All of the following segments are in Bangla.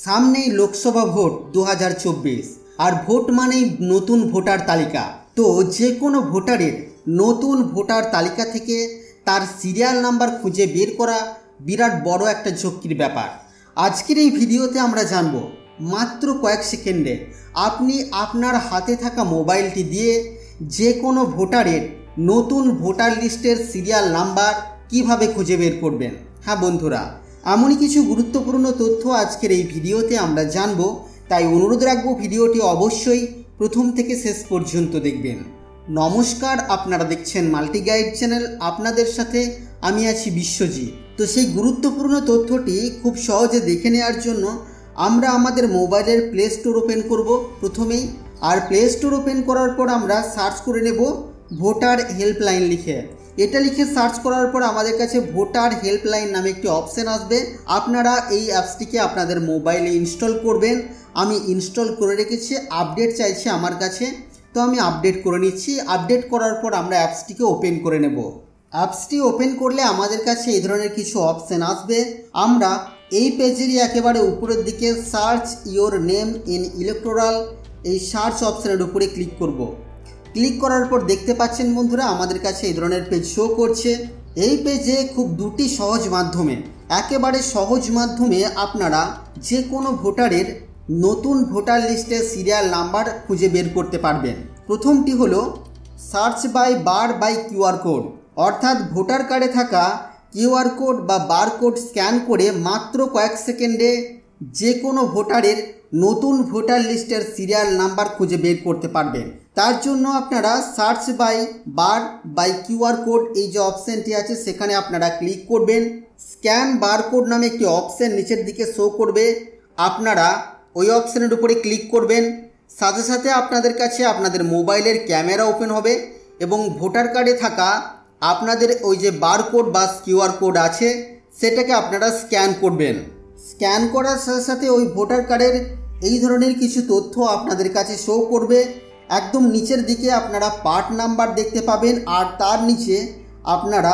সামনেই লোকসভা ভোট 2024 আর ভোট মানেই নতুন ভোটার তালিকা। তো যে কোনো ভোটারের নতুন ভোটার তালিকা থেকে তার সিরিয়াল নাম্বার খুঁজে বের করা বিরাট বড় একটা ঝক্কির ব্যাপার। আজকের এই ভিডিওতে আমরা জানব মাত্র কয়েক সেকেন্ডে আপনি আপনার হাতে থাকা মোবাইলটি দিয়ে যে কোনো ভোটারের নতুন ভোটার লিস্টের সিরিয়াল নাম্বার কিভাবে খুঁজে বের করবেন। হ্যাঁ বন্ধুরা, এমনই কিছু গুরুত্বপূর্ণ তথ্য আজকের এই ভিডিওতে আমরা জানব, তাই অনুরোধ রাখবো ভিডিওটি অবশ্যই প্রথম থেকে শেষ পর্যন্ত দেখবেন। নমস্কার, আপনারা দেখছেন মাল্টি গাইড চ্যানেল, আপনাদের সাথে আমি আছি বিশ্বজিৎ। তো সেই গুরুত্বপূর্ণ তথ্যটি খুব সহজে দেখে নেওয়ার জন্য আমরা আমাদের মোবাইলের প্লে স্টোর ওপেন করব প্রথমেই। আর প্লে স্টোর ওপেন করার পর আমরা সার্চ করে নেব ভোটার হেল্পলাইন লিখে। এটা লিখে সার্চ করার পর আমাদের কাছে ভোটার হেল্পলাইন নামে একটি অপশান আসবে। আপনারা এই অ্যাপসটিকে আপনাদের মোবাইলে ইনস্টল করবেন। আমি ইনস্টল করে রেখেছি, আপডেট চাইছে আমার কাছে, তো আমি আপডেট করে নিচ্ছি। আপডেট করার পর আমরা অ্যাপসটিকে ওপেন করে নেব। অ্যাপসটি ওপেন করলে আমাদের কাছে এই ধরনের কিছু অপশান আসবে। আমরা এই পেজেরই একেবারে উপরের দিকে search your name in electoral, এই সার্চ অপশানের উপরে ক্লিক করব। ক্লিক করার পর দেখতে পাচ্ছেন বন্ধুরা, আমাদের কাছে এই ধরনের পেজ শো করছে। এই পেজে খুব দুটি সহজ মাধ্যমে, একেবারে সহজ মাধ্যমে আপনারা যে কোনো ভোটারের নতুন ভোটার লিস্টের সিরিয়াল নাম্বার খুঁজে বের করতে পারবেন। প্রথমটি হলো search by bar by QR code, অর্থাৎ ভোটার কার্ডে থাকা কিউআর কোড বা বার কোড স্ক্যান করে মাত্র কয়েক সেকেন্ডে যে কোনো ভোটারের নতুন ভোটার লিস্টের সিরিয়াল নাম্বার খুঁজে বের করতে পারবেন। তার জন্য আপনারা search by bar by QR code, এই যে অপশানটি আছে সেখানে আপনারা ক্লিক করবেন। স্ক্যান বার কোড নামে একটি অপশান নিচের দিকে শো করবে, আপনারা ওই অপশানের উপরে ক্লিক করবেন। সাথে সাথে আপনাদের কাছে আপনাদের মোবাইলের ক্যামেরা ওপেন হবে এবং ভোটার কার্ডে থাকা আপনাদের ওই যে বার কোড বা কিউআর কোড আছে সেটাকে আপনারা স্ক্যান করবেন। স্ক্যান করার সাথে সাথে ওই ভোটার কার্ডের এই ধরনের কিছু তথ্য আপনাদের কাছে শো করবে। একদম নিচের দিকে আপনারা পার্ট নাম্বার দেখতে পাবেন, আর তার নিচে আপনারা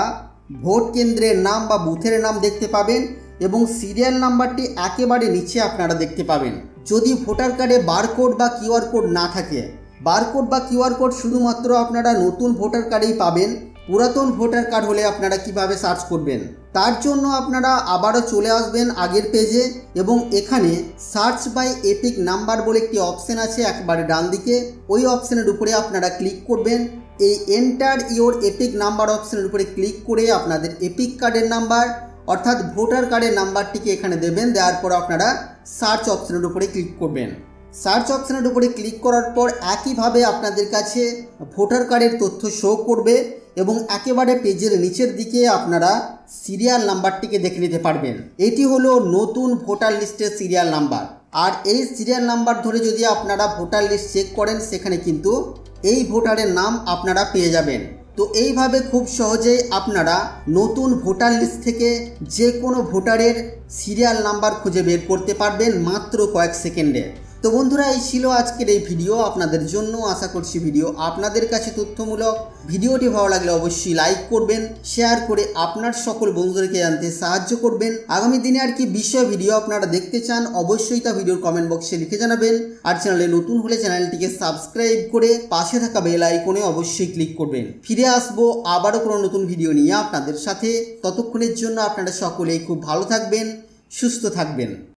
ভোট কেন্দ্রের নাম বা বুথের নাম দেখতে পাবেন এবং সিরিয়াল নাম্বারটি একেবারে নিচে আপনারা দেখতে পাবেন। যদি ভোটার কার্ডে বারকোড বা কিউআর কোড না থাকে, বারকোড বা কিউআর কোড শুধুমাত্র আপনারা নতুন ভোটার কার্ডেই পাবেন। পুরাতন ভোটার কার্ড হলে আপনারা কিভাবে সার্চ করবেন? তার জন্য আপনারা আবারও চলে আসবেন আগের পেজে এবং এখানে সার্চ বাই এপিক নাম্বার বলে একটি অপশান আছে একবারে ডান দিকে, ওই অপশানের উপরে আপনারা ক্লিক করবেন। এই এন্টার ইওর এপিক নাম্বার অপশানের উপরে ক্লিক করে আপনাদের এপিক কার্ডের নাম্বার অর্থাৎ ভোটার কার্ডের নাম্বারটিকে এখানে দেবেন। দেওয়ার পর আপনারা সার্চ অপশানের উপরে ক্লিক করবেন। সার্চ অপশানের উপরে ক্লিক করার পর একইভাবে আপনাদের কাছে ভোটার কার্ডের তথ্য শো করবে এবং একেবারে পেজের নিচের দিকে আপনারা সিরিয়াল নাম্বারটিকে দেখে নিতে পারবেন। এটি হলো নতুন ভোটার লিস্টের সিরিয়াল নাম্বার। আর এই সিরিয়াল নাম্বার ধরে যদি আপনারা ভোটার লিস্ট চেক করেন সেখানে কিন্তু এই ভোটারের নাম আপনারা পেয়ে যাবেন। তো এইভাবে খুব সহজেই আপনারা নতুন ভোটার লিস্ট থেকে যে কোনো ভোটারের সিরিয়াল নাম্বার খুঁজে বের করতে পারবেন মাত্র কয়েক সেকেন্ডে। তো বন্ধুরা, এই ছিল আজকের এই ভিডিও আপনাদের জন্য। আশা করছি ভিডিও আপনাদের কাছে তথ্যমূলক। ভিডিওটি ভালো লাগলে অবশ্যই লাইক করবেন, শেয়ার করে আপনার সকল বন্ধুদেরকে জানতে সাহায্য করবেন। আগামী দিনে আর কি বিষয় ভিডিও আপনারা দেখতে চান অবশ্যই তা ভিডিওর কমেন্ট বক্সে লিখে জানাবেন। আর চ্যানেলে নতুন হলে চ্যানেলটিকে সাবস্ক্রাইব করে পাশে থাকা বেল আইকনে অবশ্যই ক্লিক করবেন। ফিরে আসবো আবারও কোনো নতুন ভিডিও নিয়ে আপনাদের সাথে। ততক্ষণের জন্য আপনারা সকলেই খুব ভালো থাকবেন, সুস্থ থাকবেন।